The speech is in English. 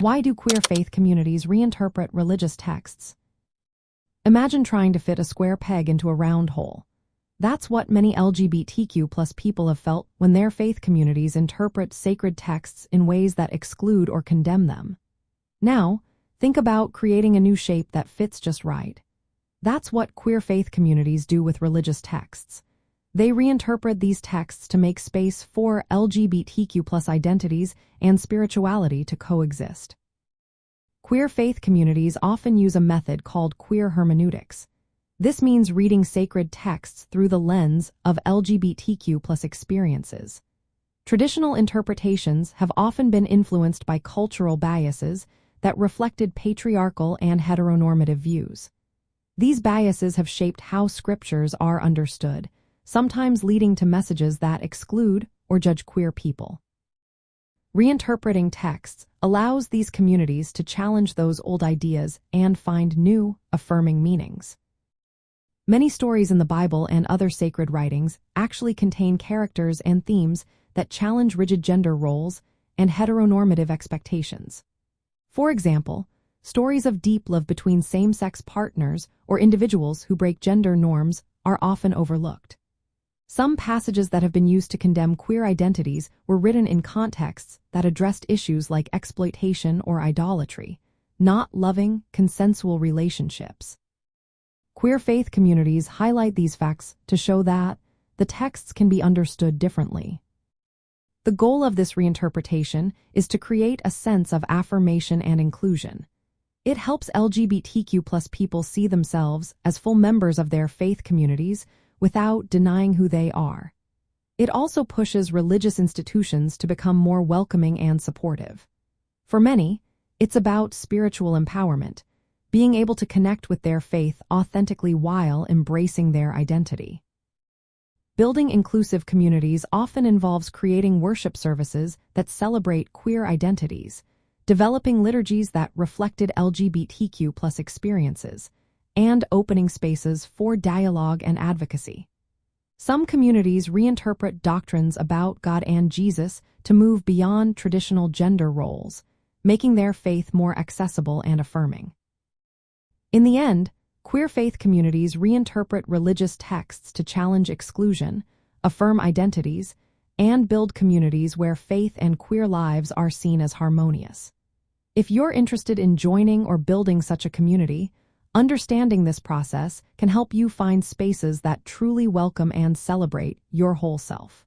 Why do queer faith communities reinterpret religious texts? Imagine trying to fit a square peg into a round hole. That's what many LGBTQ plus people have felt when their faith communities interpret sacred texts in ways that exclude or condemn them. Now, think about creating a new shape that fits just right. That's what queer faith communities do with religious texts. They reinterpret these texts to make space for LGBTQ plus identities and spirituality to coexist. Queer faith communities often use a method called queer hermeneutics. This means reading sacred texts through the lens of LGBTQ plus experiences. Traditional interpretations have often been influenced by cultural biases that reflected patriarchal and heteronormative views. These biases have shaped how scriptures are understood, sometimes leading to messages that exclude or judge queer people. Reinterpreting texts allows these communities to challenge those old ideas and find new, affirming meanings. Many stories in the Bible and other sacred writings actually contain characters and themes that challenge rigid gender roles and heteronormative expectations. For example, stories of deep love between same-sex partners or individuals who break gender norms are often overlooked. Some passages that have been used to condemn queer identities were written in contexts that addressed issues like exploitation or idolatry, not loving, consensual relationships. Queer faith communities highlight these facts to show that the texts can be understood differently. The goal of this reinterpretation is to create a sense of affirmation and inclusion. It helps LGBTQ plus people see themselves as full members of their faith communities without denying who they are. It also pushes religious institutions to become more welcoming and supportive. For many, it's about spiritual empowerment, being able to connect with their faith authentically while embracing their identity. Building inclusive communities often involves creating worship services that celebrate queer identities, developing liturgies that reflected LGBTQ plus experiences, and opening spaces for dialogue and advocacy. Some communities reinterpret doctrines about God and Jesus to move beyond traditional gender roles, making their faith more accessible and affirming. In the end, queer faith communities reinterpret religious texts to challenge exclusion, affirm identities, and build communities where faith and queer lives are seen as harmonious. If you're interested in joining or building such a community, understanding this process can help you find spaces that truly welcome and celebrate your whole self.